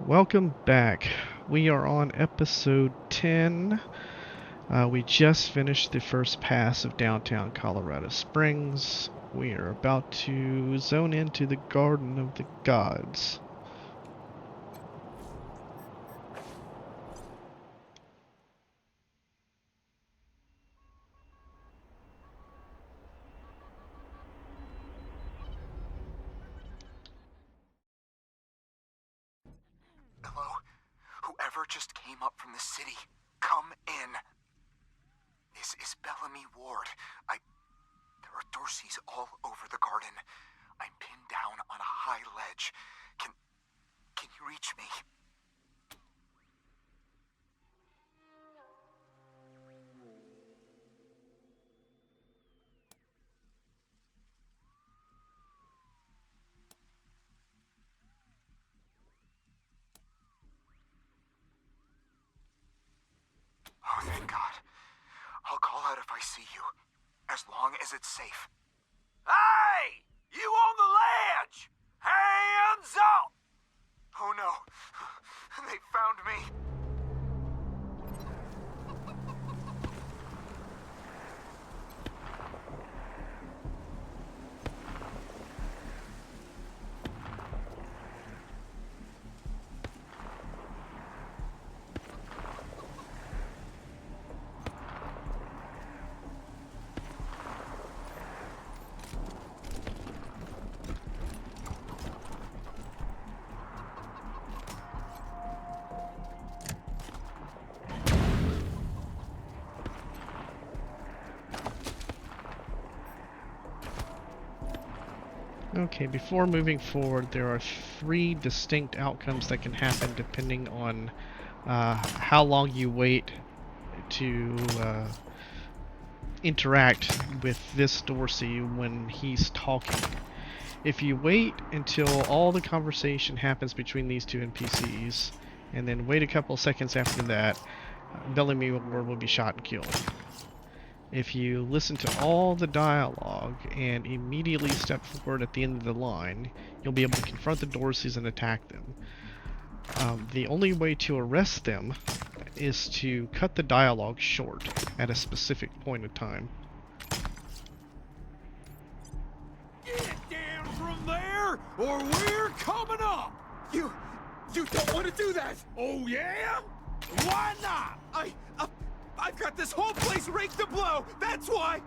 Welcome back. We are on episode 10. We just finished the first pass of downtown Colorado Springs. We are about to zone into the Garden of the Gods. Hello? Whoever just came up from the city, come in. This is Bellamy Ward. There are Dorseys all over the garden. I'm pinned down on a high ledge. Can you reach me? Oh, thank God. I'll call out if I see you, as long as it's safe. Hey! You on the ledge! Hands up! Oh no, they found me. Okay, before moving forward, there are three distinct outcomes that can happen depending on how long you wait to interact with this Dorsey when he's talking. If you wait until all the conversation happens between these two NPCs, and then wait a couple seconds after that, Bellamy Ward will be shot and killed. If you listen to all the dialogue and immediately step forward at the end of the line, you'll be able to confront the Dorseys and attack them. The only way to arrest them is to cut the dialogue short at a specific point in time. Get down from there, or we're coming up! You don't want to do that! Oh, yeah? Why not? I've got this whole place rigged to blow, that's why!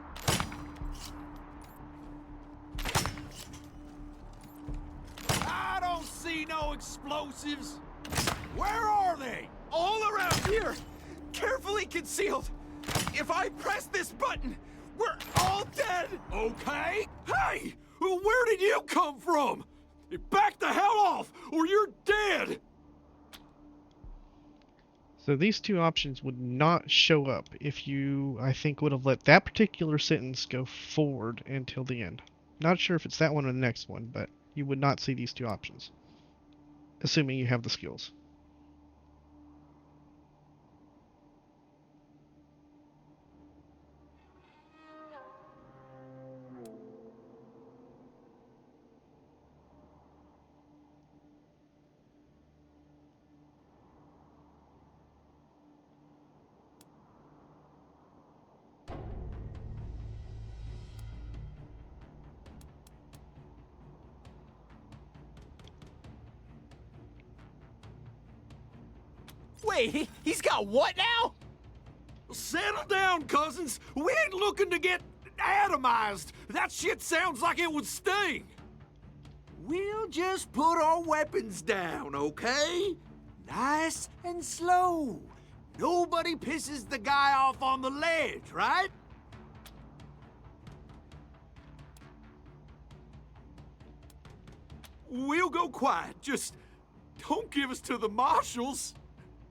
I don't see no explosives. Where are they? All around here, carefully concealed. If I press this button, we're all dead! Okay. Hey! Where did you come from? Back the hell off, or you're dead! So these two options would not show up if you, I think, would have let that particular sentence go forward until the end. Not sure if it's that one or the next one, but you would not see these two options, assuming you have the skills. Wait, he's got what now? Settle down, cousins. We ain't looking to get atomized. That shit sounds like it would sting. We'll just put our weapons down, okay? Nice and slow. Nobody pisses the guy off on the ledge, right? We'll go quiet. Just don't give us to the marshals,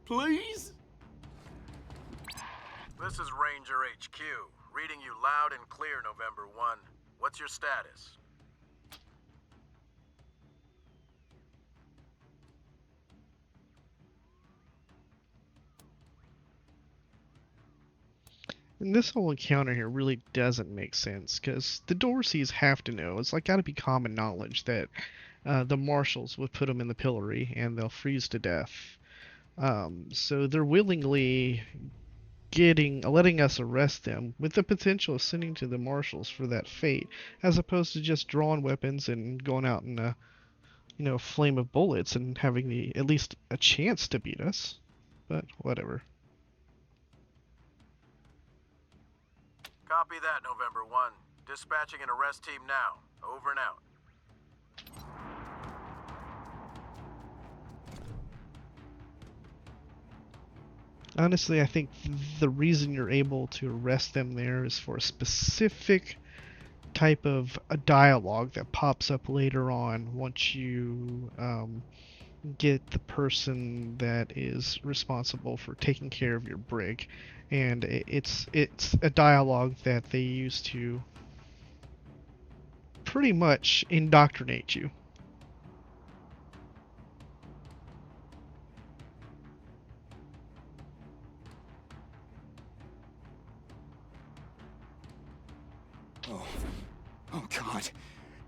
please. This is Ranger HQ, reading you loud and clear, November 1. What's your status? And this whole encounter here really doesn't make sense, because the Dorseys have to know, it's like gotta be common knowledge that the marshals would put them in the pillory and they'll freeze to death. So they're willingly letting us arrest them with the potential of sending to the marshals for that fate, as opposed to just drawing weapons and going out in a flame of bullets and having at least a chance to beat us. But whatever. Copy that, November 1. Dispatching an arrest team now. Over and out. Honestly, I think the reason you're able to arrest them there is for a specific type of a dialogue that pops up later on once you get the person that is responsible for taking care of your brig, and it's a dialogue that they use to pretty much indoctrinate you. Oh, God.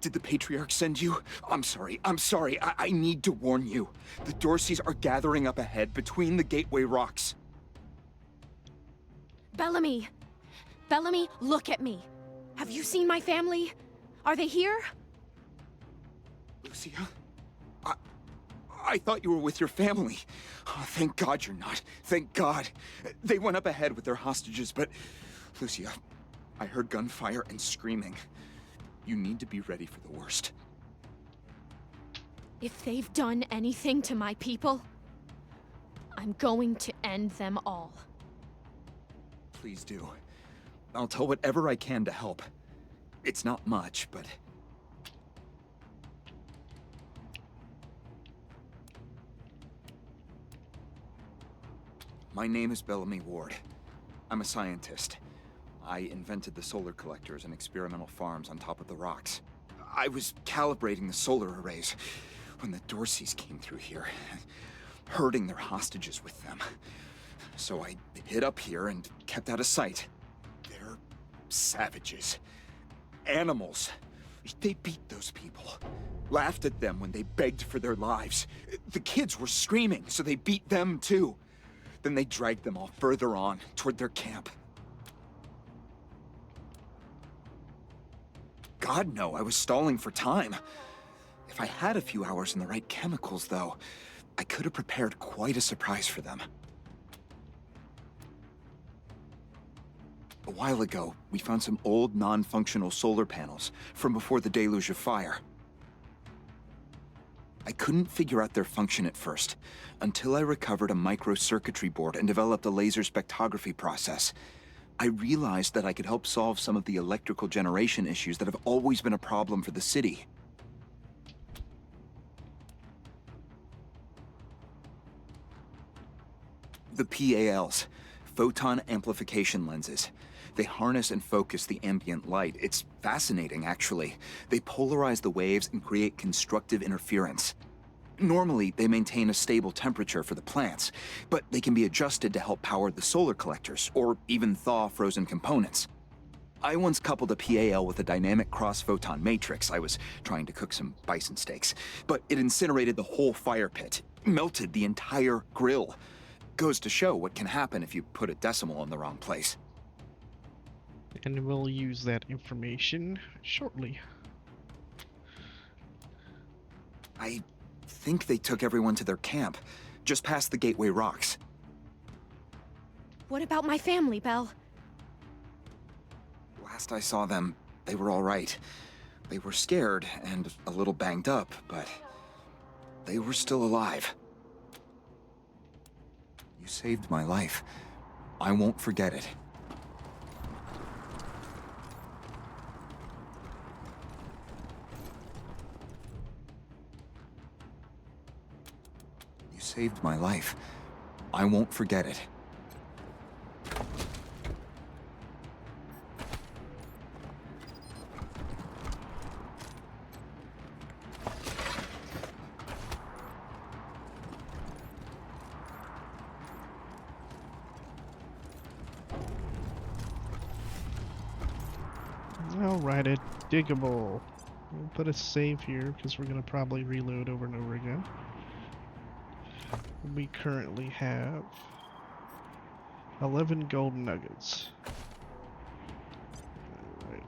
Did the Patriarch send you? I'm sorry. I need to warn you. The Dorseys are gathering up ahead between the Gateway Rocks. Bellamy! Bellamy, look at me. Have you seen my family? Are they here? Lucia? I thought you were with your family. Oh, thank God you're not. Thank God. They went up ahead with their hostages, but... Lucia, I heard gunfire and screaming. You need to be ready for the worst. If they've done anything to my people, I'm going to end them all. Please do. I'll tell whatever I can to help. It's not much, but... My name is Bellamy Ward. I'm a scientist. I invented the solar collectors and experimental farms on top of the rocks. I was calibrating the solar arrays when the Dorseys came through here, herding their hostages with them. So I hid up here and kept out of sight. They're savages. Animals. They beat those people. Laughed at them when they begged for their lives. The kids were screaming, so they beat them too. Then they dragged them all further on, toward their camp. God, no, I was stalling for time. If I had a few hours and the right chemicals, though, I could have prepared quite a surprise for them. A while ago, we found some old, non-functional solar panels from before the deluge of fire. I couldn't figure out their function at first, until I recovered a microcircuitry board and developed a laser spectrography process. I realized that I could help solve some of the electrical generation issues that have always been a problem for the city. The PALs, photon amplification lenses. They harness and focus the ambient light. It's fascinating, actually. They polarize the waves and create constructive interference. Normally, they maintain a stable temperature for the plants, but they can be adjusted to help power the solar collectors, or even thaw frozen components. I once coupled a PAL with a dynamic cross-photon matrix. I was trying to cook some bison steaks, but it incinerated the whole fire pit, melted the entire grill. Goes to show what can happen if you put a decimal in the wrong place. And we'll use that information shortly. I think they took everyone to their camp, just past the Gateway Rocks. What about my family, Belle? Last I saw them, they were all right. They were scared and a little banged up, but they were still alive. You saved my life. I won't forget it. You saved my life. I won't forget it. Alright, a diggable. We'll put a save here because we're going to probably reload over and over again. We currently have 11 golden nuggets. Alright.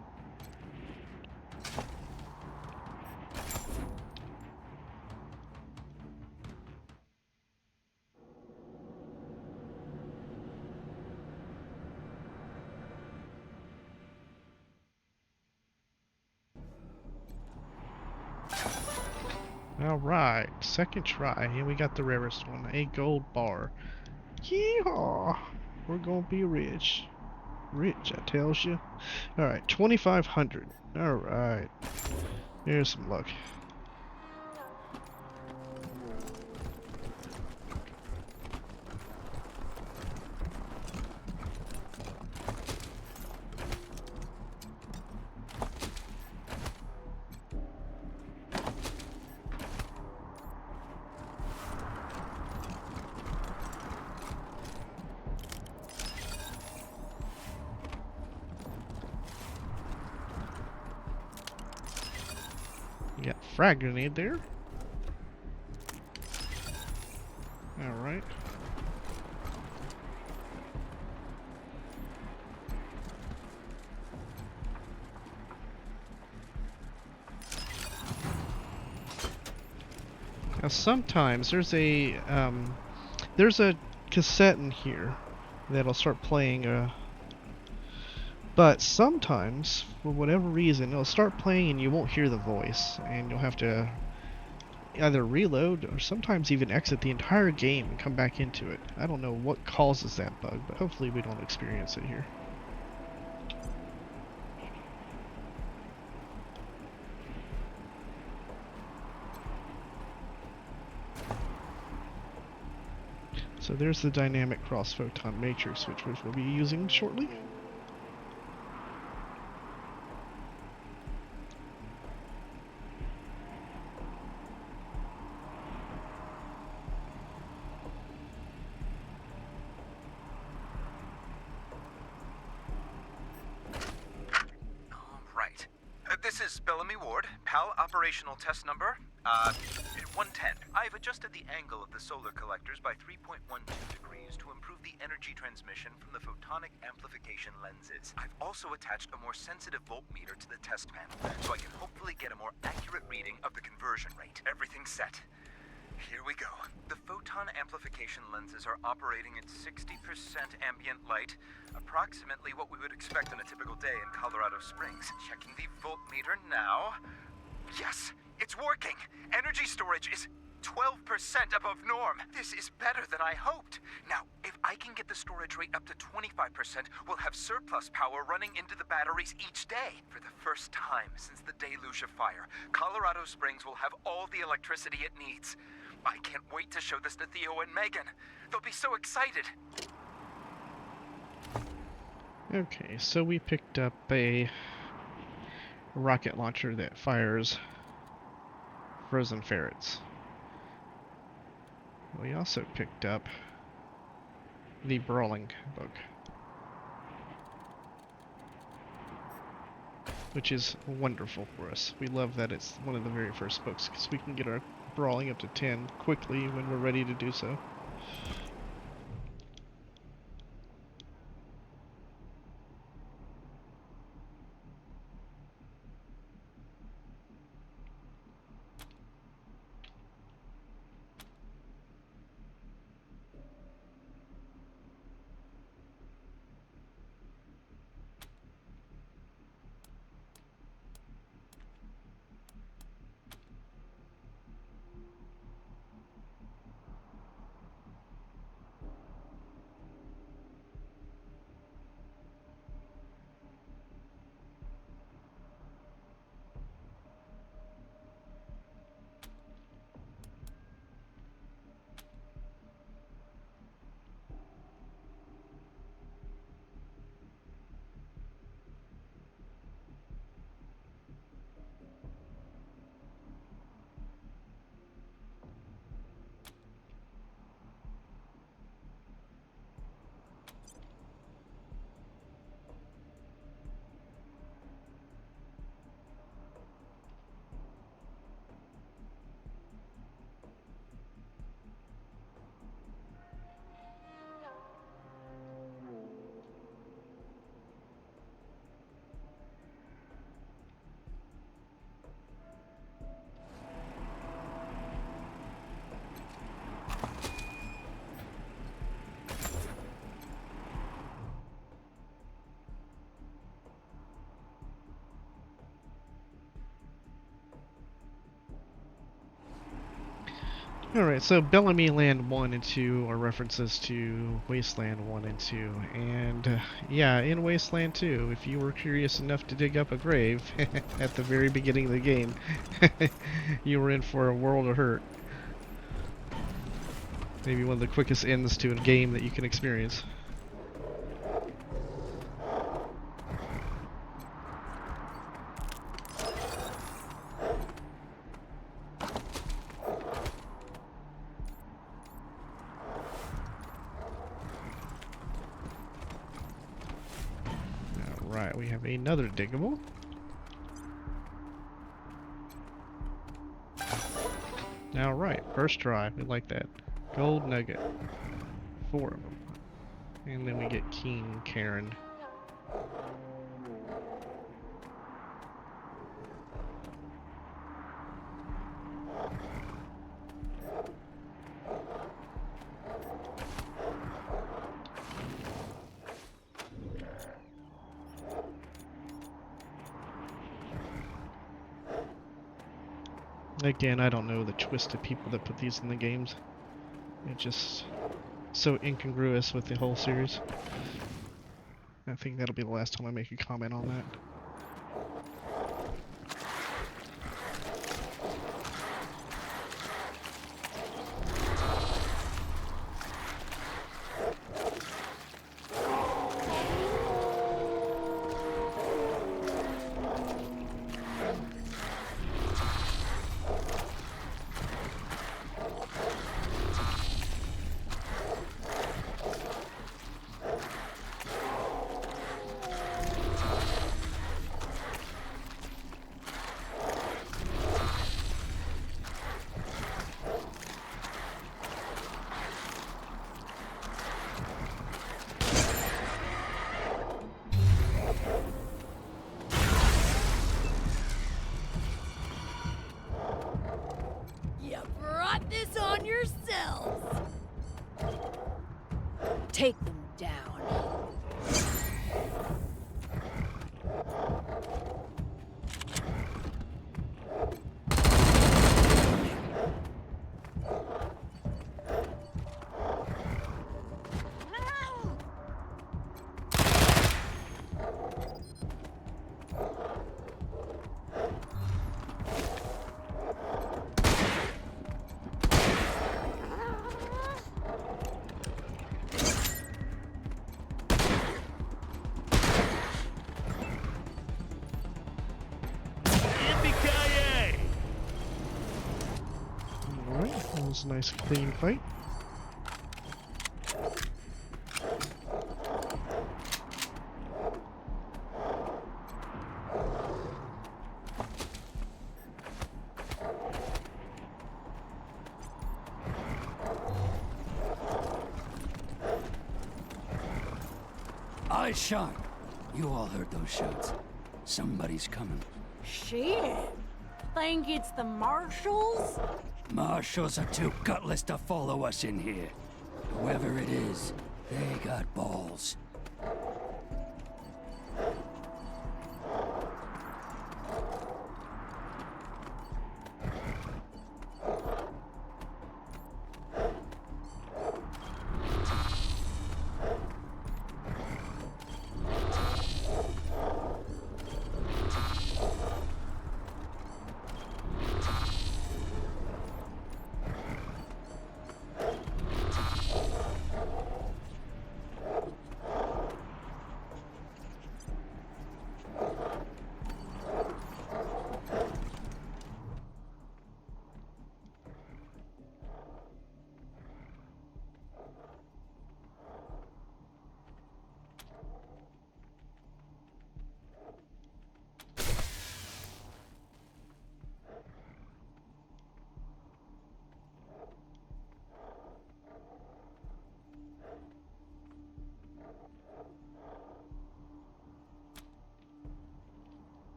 Alright, second try, and we got the rarest one, a gold bar. Yeehaw! We're gonna be rich. Rich, I tells you. Alright, 2,500. Alright. Here's some luck. Got frag grenade there. Alright. Now sometimes there's a cassette in here that'll start playing but sometimes, for whatever reason, it'll start playing and you won't hear the voice, and you'll have to either reload or sometimes even exit the entire game and come back into it. I don't know what causes that bug, but hopefully we don't experience it here. So there's the dynamic cross-photon matrix, which we'll be using shortly. Right. This is Bellamy Ward, PAL operational test number, 110. I've adjusted the angle of the solar collectors by 3.12 degrees to improve the energy transmission from the photonic amplification lenses. I've also attached a more sensitive voltmeter to the test panel, so I can hopefully get a more accurate reading of the conversion rate. Everything's set. Here we go. The photon amplification lenses are operating at 60% ambient light, approximately what we would expect on a typical day in Colorado Springs. Checking the voltmeter now. Yes, it's working. Energy storage is 12% above norm. This is better than I hoped. Now, if I can get the storage rate up to 25%, we'll have surplus power running into the batteries each day. For the first time since the deluge of fire, Colorado Springs will have all the electricity it needs. I can't wait to show this to Theo and Megan. They'll be so excited. Okay, so we picked up a rocket launcher that fires frozen ferrets. We also picked up the brawling bug, which is wonderful for us. We love that it's one of the very first books because we can get our brawling up to 10 quickly when we're ready to do so. Alright, so Bellamy Land 1 and 2 are references to Wasteland 1 and 2. And yeah, in Wasteland 2, if you were curious enough to dig up a grave at the very beginning of the game, you were in for a world of hurt. Maybe one of the quickest ends to a game that you can experience. Alright, we have another diggable. Alright, first try. We like that. Gold nugget. 4 of them. And then we get King Karen. Again, I don't know the twisted people that put these in the games. It's just so incongruous with the whole series. I think that'll be the last time I make a comment on that. This on yourselves. Take them down. That was a nice clean fight. Eyes sharp. You all heard those shots. Somebody's coming. Shit. Think it's the marshals? Marshals are too gutless to follow us in here. Whoever it is, they got balls.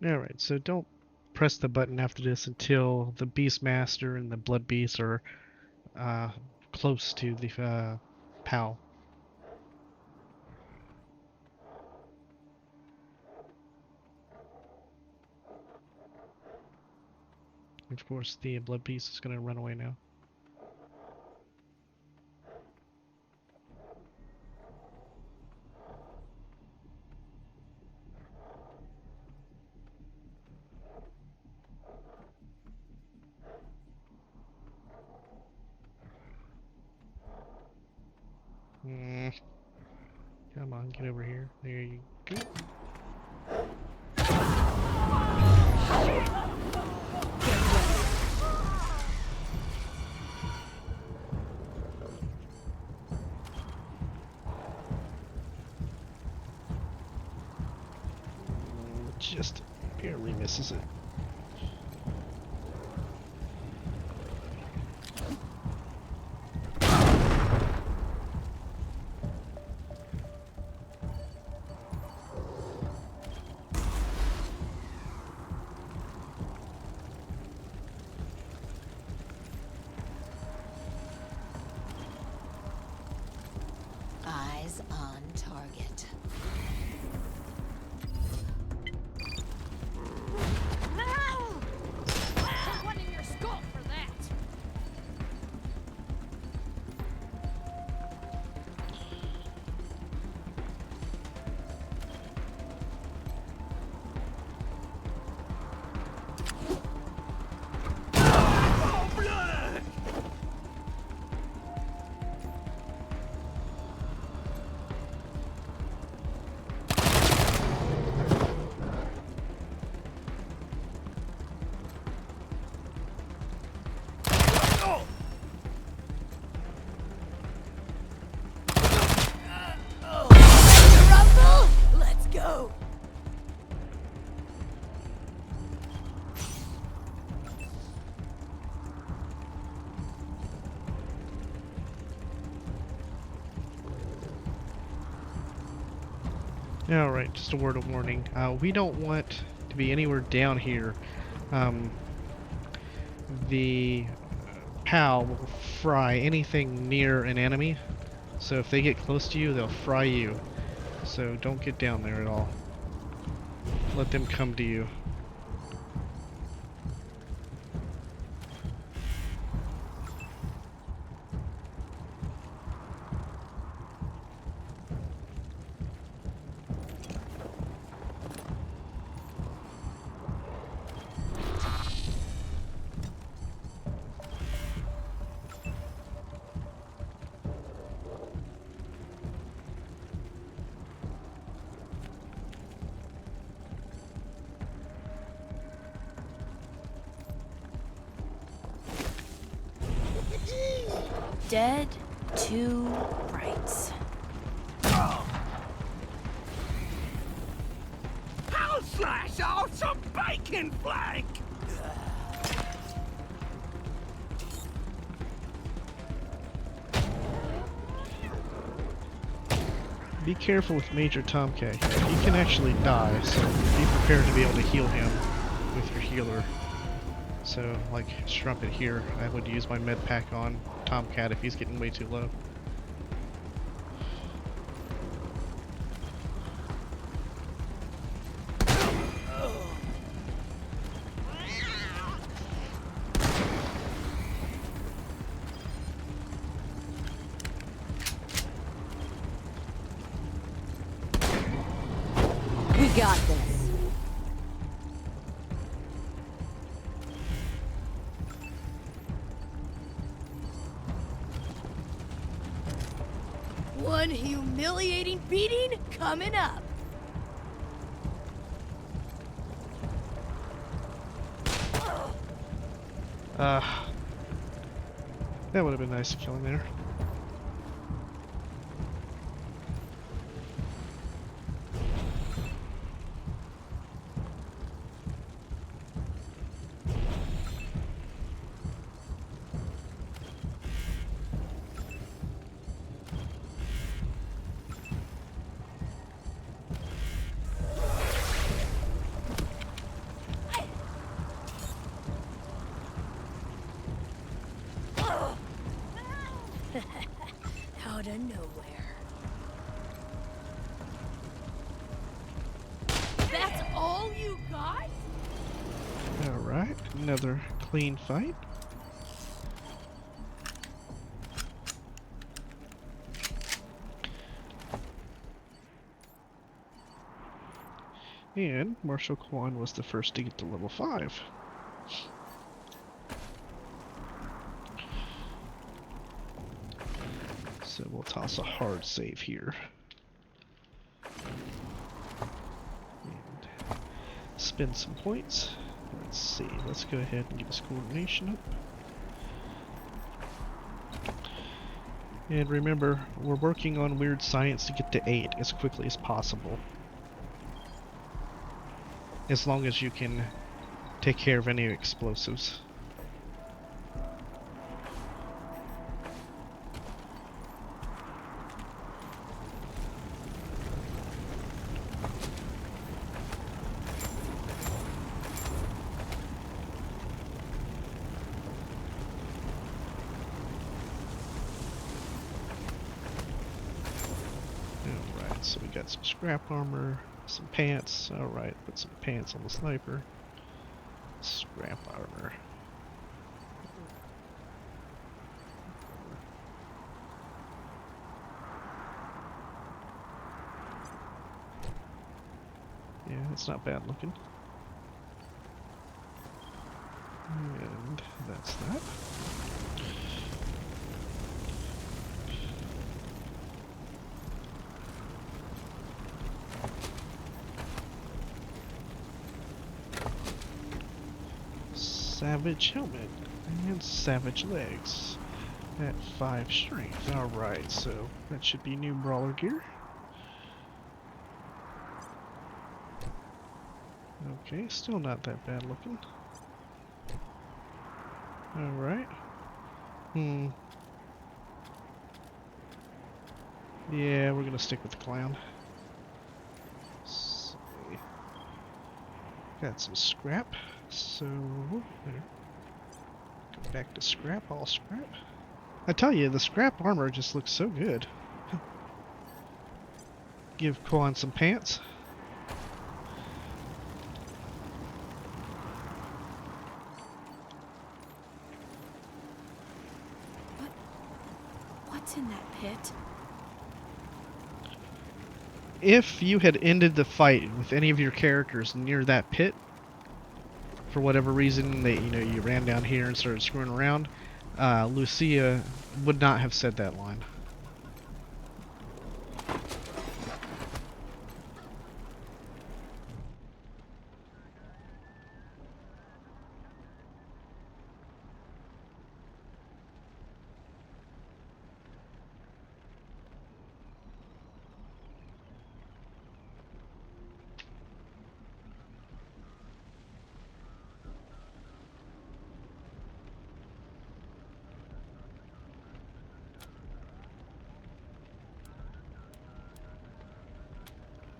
Alright, so don't press the button after this until the Beastmaster and the Blood Beast are close to the POW. Of course, the Blood Beast is going to run away now. Come on, get over here. There you go. Just barely misses it. Eyes on target. One in your skull for that. Rumble! Let's go! Alright, just a word of warning. We don't want to be anywhere down here. The POW will fry anything near an enemy. So if they get close to you, they'll fry you. So don't get down there at all. Let them come to you. Dead to rights. I'll slice off some bacon flank! Be careful with Major Tomcat here. He can actually die, so be prepared to be able to heal him with your healer. So, like Strumpet here, I would use my med pack on Tomcat if he's getting way too low. We got this. One humiliating beating coming up. That would have been nice to kill him there. out of nowhere. That's all you got? Alright, another clean fight. And Marshal Kwan was the first to get to level 5. So we'll toss a hard save here. And spend some points. Let's see, let's go ahead and get his coordination up. And remember, we're working on weird science to get to 8 as quickly as possible. As long as you can take care of any explosives. Alright, so we got some scrap armor. Some pants. Alright, put some pants on the sniper. Scrap armor. Yeah, it's not bad looking. And that's that. Savage helmet and savage legs at 5 strength. Alright, so that should be new brawler gear. Okay, still not that bad looking. Alright. Yeah, we're gonna stick with the clown. Let's see. Got some scrap. So, there. Go back to scrap, all scrap. I tell you, the scrap armor just looks so good. Give Kwan some pants. What's in that pit? If you had ended the fight with any of your characters near that pit, for whatever reason, you ran down here and started screwing around, Lucia would not have said that line.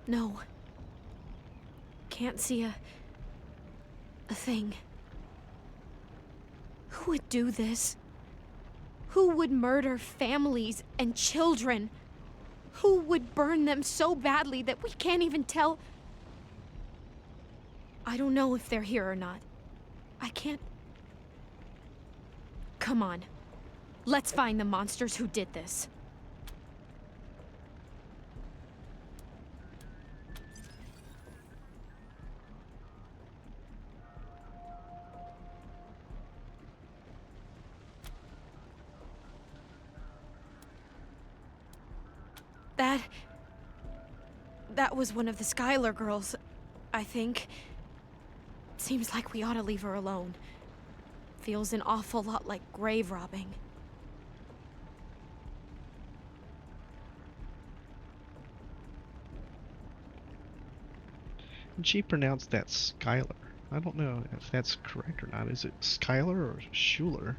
No. Can't see a thing. Who would do this? Who would murder families and children? Who would burn them so badly that we can't even tell? I don't know if they're here or not. I can't... Come on. Let's find the monsters who did this. That was one of the Skylar girls, I think. Seems like we ought to leave her alone. Feels an awful lot like grave robbing. And she pronounced that Skylar. I don't know if that's correct or not. Is it Skylar or Schuler?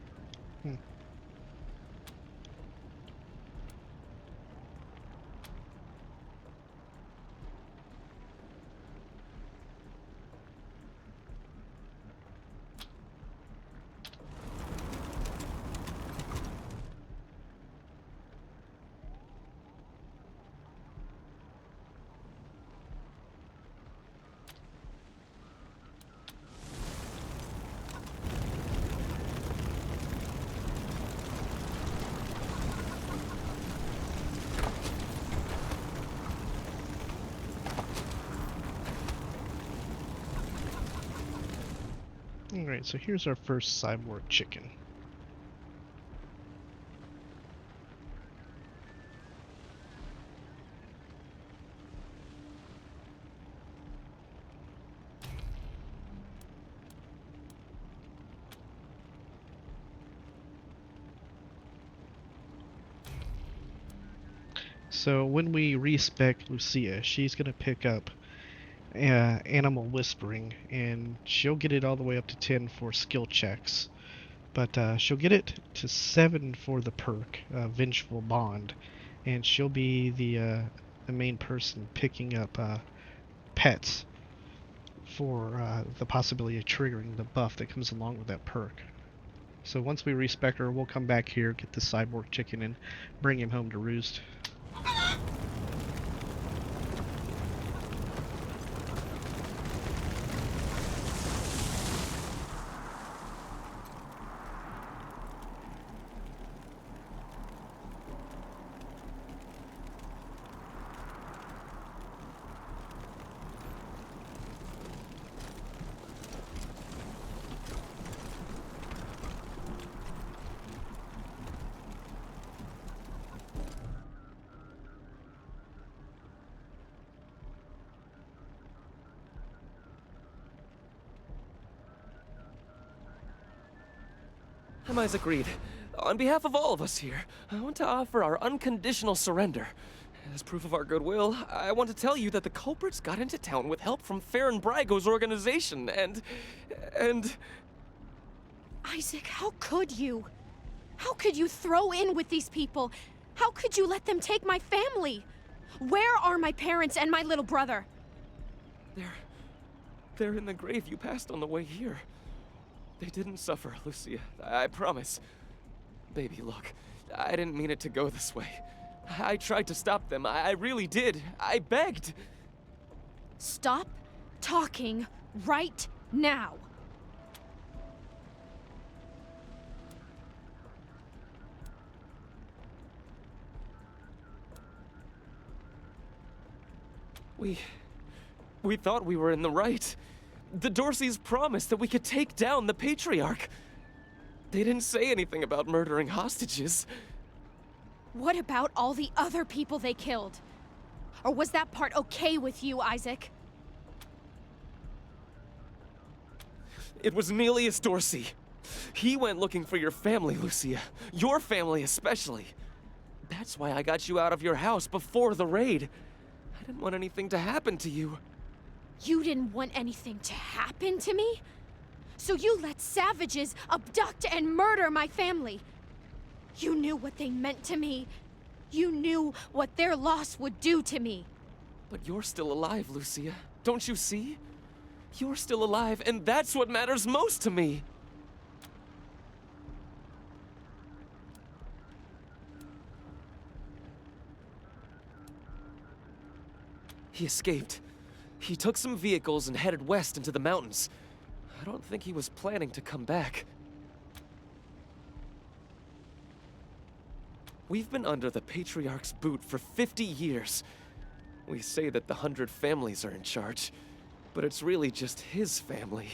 Alright, so here's our first cyborg chicken. So when we respec Lucia, she's going to pick up animal whispering, and she'll get it all the way up to 10 for skill checks. But she'll get it to 7 for the perk, Vengeful Bond, and she'll be the main person picking up pets for the possibility of triggering the buff that comes along with that perk. So once we respec her, we'll come back here, get the cyborg chicken, and bring him home to roost. I'm Isaac Reed. On behalf of all of us here, I want to offer our unconditional surrender. As proof of our goodwill, I want to tell you that the culprits got into town with help from Farron Brago's organization, and... Isaac, how could you? How could you throw in with these people? How could you let them take my family? Where are my parents and my little brother? They're in the grave you passed on the way here. They didn't suffer, Lucia. I promise. Baby, look. I didn't mean it to go this way. I tried to stop them. I really did. I begged. Stop talking right now. We thought we were in the right. The Dorseys promised that we could take down the Patriarch. They didn't say anything about murdering hostages. What about all the other people they killed? Or was that part okay with you, Isaac? It was Nelius Dorsey. He went looking for your family, Lucia. Your family especially. That's why I got you out of your house before the raid. I didn't want anything to happen to you. You didn't want anything to happen to me? So you let savages abduct and murder my family. You knew what they meant to me. You knew what their loss would do to me. But you're still alive, Lucia. Don't you see? You're still alive, and that's what matters most to me. He escaped. He took some vehicles and headed west into the mountains. I don't think he was planning to come back. We've been under the Patriarch's boot for 50 years. We say that the 100 families are in charge, but it's really just his family.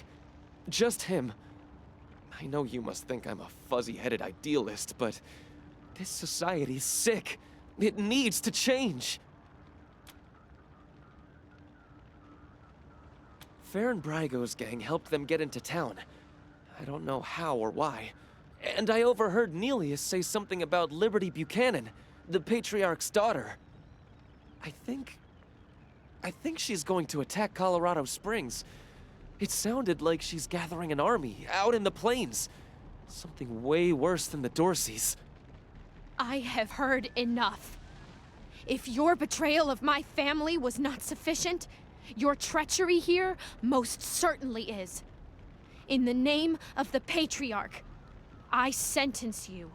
Just him. I know you must think I'm a fuzzy-headed idealist, but this society's sick. It needs to change. Farron Brago's gang helped them get into town. I don't know how or why. And I overheard Nelius say something about Liberty Buchanan, the Patriarch's daughter. I think she's going to attack Colorado Springs. It sounded like she's gathering an army out in the plains. Something way worse than the Dorseys. I have heard enough. If your betrayal of my family was not sufficient, your treachery here most certainly is. In the name of the Patriarch, I sentence you.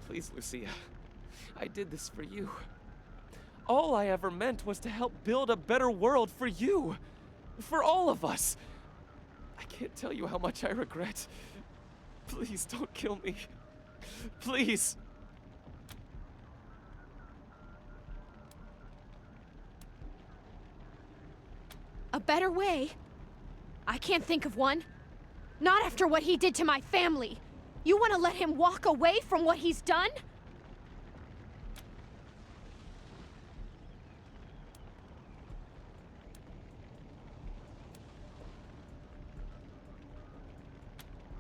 Please, Lucia. I did this for you. All I ever meant was to help build a better world for you. For all of us. I can't tell you how much I regret. Please don't kill me. Please. A better way. I can't think of one. Not after what he did to my family. You want to let him walk away from what he's done?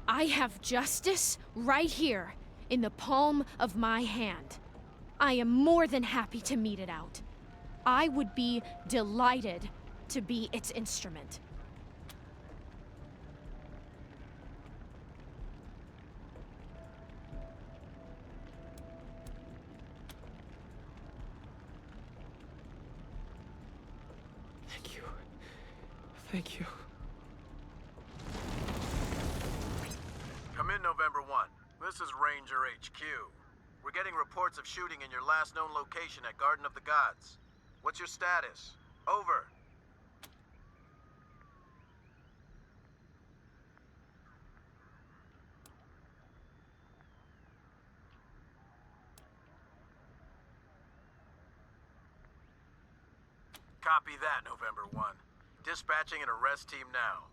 I have justice right here, in the palm of my hand. I am more than happy to mete it out. I would be delighted to be its instrument. Thank you. Thank you. Come in, November 1. This is Ranger HQ. We're getting reports of shooting in your last known location at Garden of the Gods. What's your status? Over. Copy that, November 1. Dispatching an arrest team now.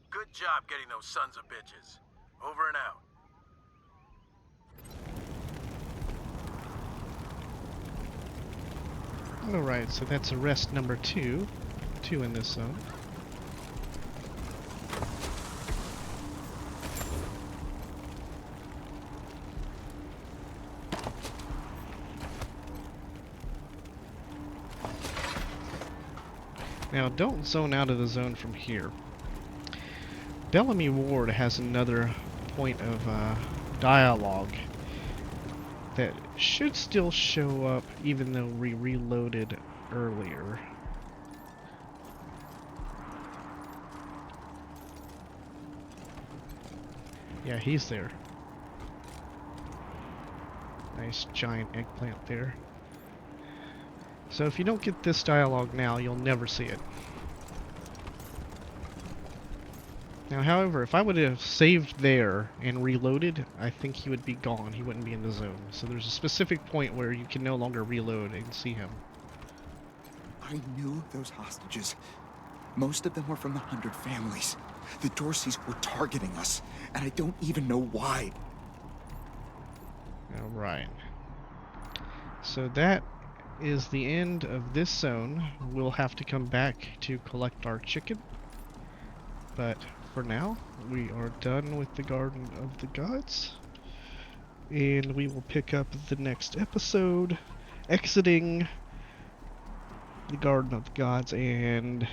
Good job getting those sons of bitches. Over and out. Alright, so that's arrest number 2. 2 in this zone. Now, don't zone out of the zone from here. Bellamy Ward has another point of dialogue that should still show up even though we reloaded earlier. Yeah, he's there. Nice giant eggplant there. So if you don't get this dialogue now, you'll never see it. Now, however, if I would have saved there and reloaded, I think he would be gone. He wouldn't be in the zone. So there's a specific point where you can no longer reload and see him. I knew those hostages. Most of them were from the 100 families. The Dorseys were targeting us, and I don't even know why. Alright. So that is the end of this zone. We'll have to come back to collect our chicken. But for now, we are done with the Garden of the Gods. And we will pick up the next episode, exiting the Garden of the Gods and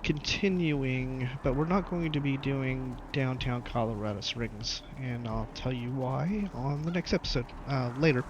continuing, but we're not going to be doing downtown Colorado Springs, and I'll tell you why on the next episode later.